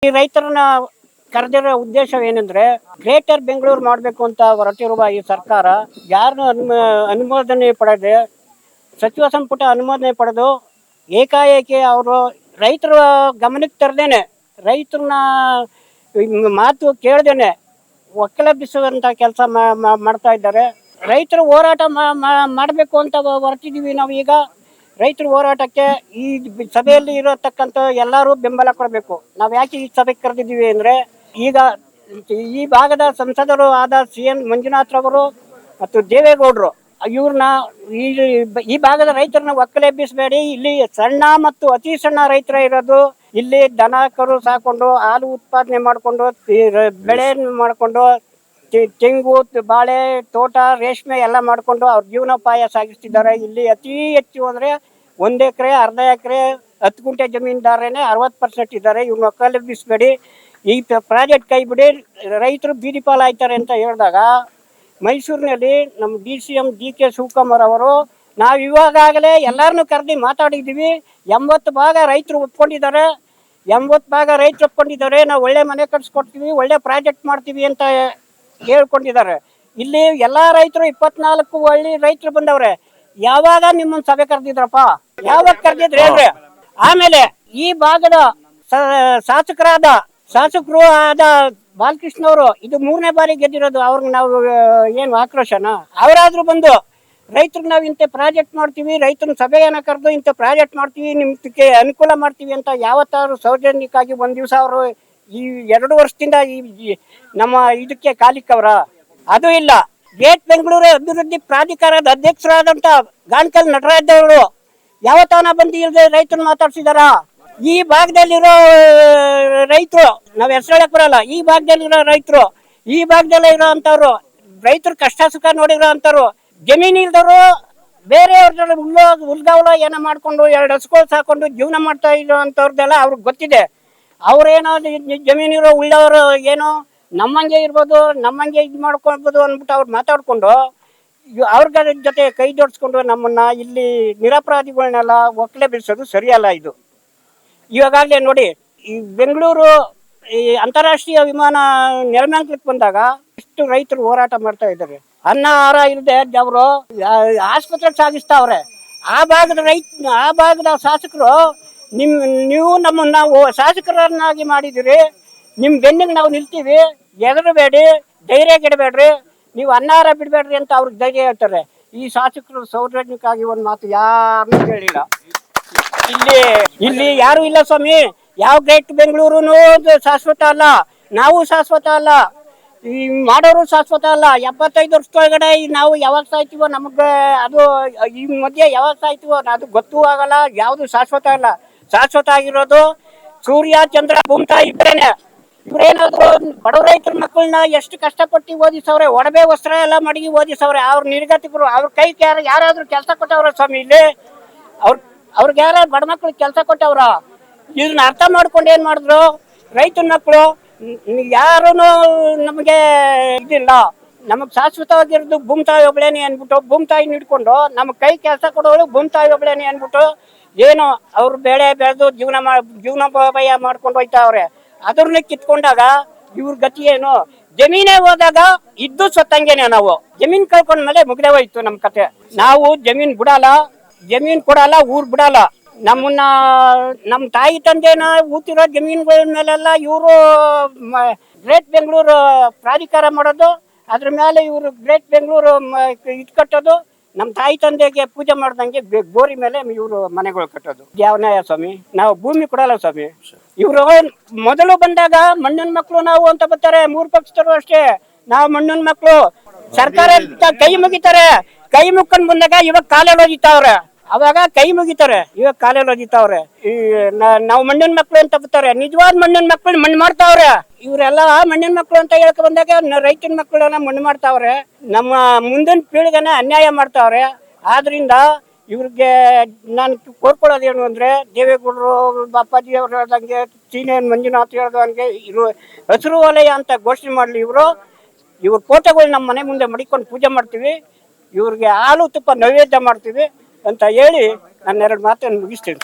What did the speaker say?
ಈ ರೈತರನ್ನ ಕರೆದಿರೋ ಉದ್ದೇಶವೇನೆಂದ್ರೆ ಗ್ರೇಟರ್ ಬೆಂಗಳೂರು ಮಾಡಬೇಕು ಅಂತ ಹೊರಟಿರುವ ಈ ಸರ್ಕಾರ ಯಾರನ್ನು ಅನುಮೋದನೆ ಪಡೆದೆ ಸಚಿವ ಸಂಪುಟ ಅನುಮೋದನೆ ಪಡೆದು ಏಕಾಏಕಿ ಅವರು ರೈತರ ಗಮನಕ್ಕೆ ತರದೇನೆ ರೈತರನ್ನ ಮಾತು ಕೇಳ್ದೇನೆ ಒಕ್ಕಲೆಬ್ಬಿಸುವಂಥ ಕೆಲಸ ಮಾಡ್ತಾ ಇದ್ದಾರೆ. ರೈತರು ಹೋರಾಟ ಮಾಡಬೇಕು ಅಂತ ಹೊರಟಿದ್ದೀವಿ ನಾವು. ಈಗ ರೈತರ ಹೋರಾಟಕ್ಕೆ ಈ ಸಭೆಯಲ್ಲಿ ಇರತಕ್ಕಂಥ ಎಲ್ಲರೂ ಬೆಂಬಲ ಕೊಡಬೇಕು. ನಾವು ಯಾಕೆ ಈ ಸಭೆಗೆ ಕರೆದಿದ್ದೀವಿ ಅಂದರೆ, ಈಗ ಈ ಭಾಗದ ಸಂಸದರು ಆದ CM ಮಂಜುನಾಥ್ರವರು ಮತ್ತು ದೇವೇಗೌಡರು ಇವ್ರನ್ನ ಈ ಭಾಗದ ರೈತರನ್ನ ಒಕ್ಕಲೆಬ್ಬಿಸಬೇಡಿ, ಇಲ್ಲಿ ಸಣ್ಣ ಮತ್ತು ಅತಿ ಸಣ್ಣ ರೈತರ ಇರೋದು, ಇಲ್ಲಿ ದನ ಕರು ಸಾಕೊಂಡು ಹಾಲು ಉತ್ಪಾದನೆ ಮಾಡಿಕೊಂಡು ಬೆಳೆ ಮಾಡಿಕೊಂಡು ತೆಂಗು ಬಾಳೆ ತೋಟ ರೇಷ್ಮೆ ಎಲ್ಲ ಮಾಡಿಕೊಂಡು ಅವ್ರ ಜೀವನೋಪಾಯ ಸಾಗಿಸ್ತಿದ್ದಾರೆ. ಇಲ್ಲಿ ಅತಿ ಹೆಚ್ಚು ಅಂದರೆ 1 ಎಕರೆ ಅರ್ಧ ಎಕರೆ 10 ಗುಂಟೆ ಜಮೀನ್ದಾರನೇ 60% ಇದ್ದಾರೆ. ಇವ್ರನ್ನ ಒಕ್ಕಲೆಬ್ಬಿಸಬೇಡಿ, ಈ ಪ್ರಾಜೆಕ್ಟ್ ಕೈ ಬಿಡಿ, ರೈತರು ಬೀದಿ ಪಾಲಾಯ್ತಾರೆ ಅಂತ ಹೇಳಿದಾಗ ಮೈಸೂರಿನಲ್ಲಿ ನಮ್ಮ DCM DK ಶಿವಕುಮಾರ್ ಅವರು ನಾವು ಇವಾಗಲೇ ಎಲ್ಲರನ್ನೂ ಕರೆದು ಮಾತಾಡಿದ್ದೀವಿ. 80 ಭಾಗ ರೈತರು ಒಪ್ಕೊಂಡಿದ್ದಾರೆ. 80 ಭಾಗ ರೈತರು ಒಪ್ಕೊಂಡಿದ್ದಾರೆ. ನಾವು ಒಳ್ಳೆ ಮನೆ ಕಟ್ಸ್ಕೊಡ್ತೀವಿ, ಒಳ್ಳೆ ಪ್ರಾಜೆಕ್ಟ್ ಮಾಡ್ತೀವಿ ಅಂತ ಹೇಳ್ಕೊಂಡಿದ್ದಾರೆ. ಇಲ್ಲಿ ಎಲ್ಲ ರೈತರು 24 ಹಳ್ಳಿ ರೈತರು ಬಂದವ್ರೆ. ಯಾವಾಗ ನಿಮ್ಮನ್ನ ಸಭೆ ಕರೆದಿದ್ರಪ್ಪ? ಯಾವಾಗ ಕರೆದಿದ್ರೆ ಹೇಳ್ರಿ. ಆಮೇಲೆ ಈ ಭಾಗದ ಶಾಸಕರು ಆದ ಬಾಲಕೃಷ್ಣ ಅವರು ಇದು 3ನೇ ಬಾರಿ ಗೆದ್ದಿರೋದು. ಅವ್ರಿಗೆ ನಾವು ಏನು ಆಕ್ರೋಶನ? ಅವರಾದ್ರೂ ಬಂದು ರೈತರಿಗೆ ನಾವು ಇಂಥ ಪ್ರಾಜೆಕ್ಟ್ ಮಾಡ್ತೀವಿ, ರೈತನ ಸಭೆಯನ್ನ ಕರೆದು ಇಂಥ ಪ್ರಾಜೆಕ್ಟ್ ಮಾಡ್ತೀವಿ, ನಿಮ್ಗೆ ಅನುಕೂಲ ಮಾಡ್ತೀವಿ ಅಂತ ಯಾವತ್ತಾದ್ರು ಸೌಜನ್ಯಕ್ಕಾಗಿ ಒಂದು ದಿವಸ ಅವರು ಈ 2 ವರ್ಷದಿಂದ ಈ ನಮ್ಮ ಇದಕ್ಕೆ ಕಾಲಿಕ್ಕವ್ರ? ಅದು ಇಲ್ಲ. ಗೇಟ್ ಬೆಂಗಳೂರು ಅಭಿವೃದ್ಧಿ ಪ್ರಾಧಿಕಾರದ ಅಧ್ಯಕ್ಷರಾದಂಥ ಗಾಣಕಲ್ ನಟರಾಜ್ ಅವರು ಯಾವತ್ತಾನ ಬಂದು ಇಲ್ಲದೆ ರೈತರನ್ನ ಮಾತಾಡ್ಸಿದಾರ? ಈ ಭಾಗದಲ್ಲಿರೋ ರೈತರು, ನಾವು ಹೆಸರು ಹೇಳಕ್ ಬರಲ್ಲ, ಈ ಭಾಗದಲ್ಲಿರೋ ರೈತರು, ಈ ಭಾಗದಲ್ಲೇ ಇರೋ ಅಂಥವ್ರು ರೈತರು ಕಷ್ಟ ಸುಖ ನೋಡಿರೋ ಅಂಥವ್ರು, ಜಮೀನು ಇಲ್ದವರು ಬೇರೆಯವ್ರ ಹುಲ್ಗಾವಲ ಏನೋ ಮಾಡ್ಕೊಂಡು 2 ಹಸುಗಳು ಸಾಕೊಂಡು ಜೀವನ ಮಾಡ್ತಾ ಇರೋ ಅಂಥವ್ರದ್ದೆಲ್ಲ ಅವ್ರಿಗೆ ಗೊತ್ತಿದೆ. ಅವ್ರೇನೋ ಜಮೀನಿರೋ ಉಳ್ಳವರು ಏನೋ ನಮ್ಮಂಗೆ ಇರ್ಬೋದು, ನಮ್ಮಂಗೆ ಇದು ಮಾಡ್ಕೊಳ್ಬೋದು ಅಂದ್ಬಿಟ್ಟು ಅವ್ರು ಮಾತಾಡ್ಕೊಂಡು ಅವ್ರ ಜೊತೆ ಕೈ ಜೋಡಿಸ್ಕೊಂಡು ನಮ್ಮನ್ನ ಇಲ್ಲಿ ನಿರಪರಾಧಿಗಳನ್ನೆಲ್ಲ ಒಕ್ಕಲೆ ಬೀಳ್ಸೋದು ಸರಿಯಲ್ಲ. ಇದು ಇವಾಗಲೇ ನೋಡಿ, ಈ ಬೆಂಗಳೂರು ಈ ಅಂತಾರಾಷ್ಟ್ರೀಯ ವಿಮಾನ ನೆಲಮಂಗಲಕ್ಕೆ ಬಂದಾಗ ಇಷ್ಟು ರೈತರು ಹೋರಾಟ ಮಾಡ್ತಾ ಇದ್ದಾರೆ. ಅನ್ನ ಆಹಾರ ಇಲ್ಲದೆ ಅವರು ಆಸ್ಪತ್ರೆಗೆ ಸಾಗಿಸ್ತಾವ್ರೆ. ಆ ಭಾಗದ ಶಾಸಕರು ನೀವು ನಮ್ಮನ್ನ ಶಾಸಕರನ್ನಾಗಿ ಮಾಡಿದಿರಿ, ನಿಮ್ಮ ಬೆನ್ನಿಗೆ ನಾವು ನಿಲ್ತೀವಿ, ಎಗರಬೇಡಿ, ಧೈರ್ಯ ಗೆಡಬೇಡ್ರಿ, ನೀವು ಅನ್ನಾರ ಬಿಡಬೇಡ್ರಿ ಅಂತ ಅವ್ರಿಗೆ ಧೈರ್ಯ ಹೇಳ್ತಾರೆ. ಈ ಶಾಸಕರು ಸೌಜನ್ಯಕ್ಕಾಗಿ ಒಂದು ಮಾತು ಯಾರನ್ನೂ ಹೇಳಿಲ್ಲ. ಇಲ್ಲಿ ಯಾರು ಇಲ್ಲ ಸ್ವಾಮಿ. ಯಾವ ಗ್ರೇಟ್ ಬೆಂಗಳೂರು ಶಾಶ್ವತ ಅಲ್ಲ, ನಾವು ಶಾಶ್ವತ ಅಲ್ಲ, ಈ ಮಾಡೋರು ಶಾಶ್ವತ ಅಲ್ಲ. 75 ವರ್ಷದೊಳಗಡೆ ನಾವು ಯಾವಾಗ ಸಾಯ್ತೀವೋ ನಮಗೆ ಅದು ಈ ಮಧ್ಯೆ ಯಾವಾಗ ಸಾಯ್ತೀವೋ ಅದು ಗೊತ್ತೂ ಆಗಲ್ಲ. ಯಾವುದು ಶಾಶ್ವತ ಅಲ್ಲ. ಶಾಶ್ವತ ಆಗಿರೋದು ಸೂರ್ಯ ಚಂದ್ರ ಭೂಮಿತಾಯಿ ಇಬ್ಬರೇನೆ. ಇವ್ರೇನಾದ್ರು ಬಡವ ರೈತರ ಮಕ್ಕಳನ್ನ ಎಷ್ಟು ಕಷ್ಟಪಟ್ಟು ಓದಿಸವ್ರೆ, ಒಡವೆ ವಸ್ತ್ರ ಎಲ್ಲ ಮಡಗಿ ಓದಿಸವ್ರೆ. ಅವ್ರ ನಿರ್ಗತಿಕರು ಅವ್ರ ಕೈಗೆ ಯಾರಾದ್ರೂ ಕೆಲಸ ಕೊಟ್ಟವ್ರ ಸ್ವಾಮಿ? ಇಲ್ಲಿ ಅವ್ರಿಗೆ ಯಾರು ಬಡ ಮಕ್ಳಿಗೆ ಕೆಲಸ ಕೊಟ್ಟವ್ರ? ಇದನ್ನ ಅರ್ಥ ಮಾಡ್ಕೊಂಡು ಏನ್ ಮಾಡಿದ್ರು ರೈತನ ಮಕ್ಕಳು? ಯಾರೂ ನಮಗೆ ಇದಿಲ್ಲ, ನಮಗ್ ಶಾಶ್ವತವಾಗಿರೋದು ಭೂಮಿತಾಯಿ ಒಬ್ಳೇನೆ ಅನ್ಬಿಟ್ಟು ಭೂಮಿತಾಯಿ ಹಿಡ್ಕೊಂಡು ನಮಗ್ ಕೈ ಕೆಲಸ ಕೊಡೋಳು ಭೂಮಿತಾಯಿ ಒಬ್ಳೇನೆ ಅನ್ಬಿಟ್ಟು ಏನು ಅವ್ರು ಬೆಳೆ ಬೆಳೆದು ಜೀವನೋಪಾಯ ಮಾಡ್ಕೊಂಡು ಹೋಯ್ತಾವ್ರೆ. ಅದ್ರನ್ನ ಕಿತ್ಕೊಂಡಾಗ ಇವ್ರ ಗತಿ ಏನು? ಜಮೀನೇ ಹೋದಾಗ ಇದ್ದು ಸತ್ತಂಗೇನೆ. ನಾವು ಜಮೀನ್ ಕಳ್ಕೊಂಡ್ಮೇಲೆ ಮುಗ್ದೇ ಹೋಯ್ತು ನಮ್ ಕತೆ. ನಾವು ಜಮೀನ್ ಕೊಡಲ್ಲ, ಊರ್ ಬಿಡಲ್ಲ. ನಮ್ಮ ತಾಯಿ ತಂದೆನ ಊತಿರೋ ಜಮೀನುಗಳ ಮೇಲೆಲ್ಲ ಇವರು ಗ್ರೇಟ್ ಬೆಂಗಳೂರು ಪ್ರಾಧಿಕಾರ ಮಾಡೋದು, ಅದ್ರ ಮೇಲೆ ಇವರು ಗ್ರೇಟ್ ಬೆಂಗಳೂರು ಇದು ಕಟ್ಟೋದು, ನಮ್ಮ ತಾಯಿ ತಂದೆಗೆ ಪೂಜೆ ಮಾಡ್ದಂಗೆ ಗೋರಿ ಮೇಲೆ ಇವರು ಮನೆಗಳು ಕಟ್ಟೋದು. ಯಾವ ನ್ಯಾಯ ಸ್ವಾಮಿ? ನಾವು ಭೂಮಿ ಕೊಡಲ್ಲ ಸ್ವಾಮಿ. ಇವರು ಮೊದಲು ಬಂದಾಗ ಮಣ್ಣಿನ ಮಕ್ಕಳು ನಾವು ಅಂತ ಬರ್ತಾರೆ, 3 ಪಕ್ಷದವರು ಅಷ್ಟೇ. ನಾವು ಮಣ್ಣಿನ ಮಕ್ಕಳು. ಸರ್ಕಾರ ಕೈ ಮುಗಿತಾರೆ. ಕೈ ಮುಕ್ಕೊಂಡು ಬಂದಾಗ ಇವಾಗ ಕಾಲೆಲ್ಲ ಒದಿತಾವ್ರೆ, ಅವಾಗ ಕೈ ಮುಗಿತಾರೆ, ಇವಾಗ ಕಾಲೆಲ್ಲ ಒದಿತಾವ್ರೆ. ನಾವು ಮಣ್ಣಿನ ಮಕ್ಕಳು ಅಂತ ಬರ್ತಾರೆ. ನಿಜವಾದ ಮಣ್ಣಿನ ಮಕ್ಕಳು ಮಣ್ಣು ಮಾಡ್ತಾವ್ರೆ. ಇವರೆಲ್ಲ ಮಣ್ಣಿನ ಮಕ್ಕಳು ಅಂತ ಹೇಳ್ಕೊ ಬಂದಾಗ ರೈತನ ಮಕ್ಕಳನ್ನ ಮಣ್ಣು ಮಾಡ್ತಾವ್ರೆ. ನಮ್ಮ ಮುಂದಿನ ಪೀಳಿಗೆನ ಅನ್ಯಾಯ ಮಾಡ್ತಾವ್ರೆ. ಆದ್ರಿಂದ ಇವ್ರಿಗೆ ನಾನು ಕೋರ್ಕೊಳ್ಳೋದೇನು ಅಂದ್ರೆ, ದೇವೇಗೌಡರು ಅಪ್ಪಾಜಿ ಅವ್ರು ಹೇಳ್ದಂಗೆ, CM ಮಂಜುನಾಥ್ ಹೇಳ್ದಂಗೆ ಹಸಿರು ವಲಯ ಅಂತ ಘೋಷಣೆ ಮಾಡ್ಲಿ. ಇವ್ರ ಫೋಟೋಗಳು ನಮ್ಮ ಮನೆ ಮುಂದೆ ಮಡಿಕೊಂಡು ಪೂಜೆ ಮಾಡ್ತೀವಿ, ಇವ್ರಿಗೆ ಹಾಲು ತುಪ್ಪ ನೈವೇದ್ಯ ಮಾಡ್ತೀವಿ ಅಂತ ಹೇಳಿ ನಾನು 2 ಮಾತನ್ನು ಮುಗಿಸ್ತೀನಿ.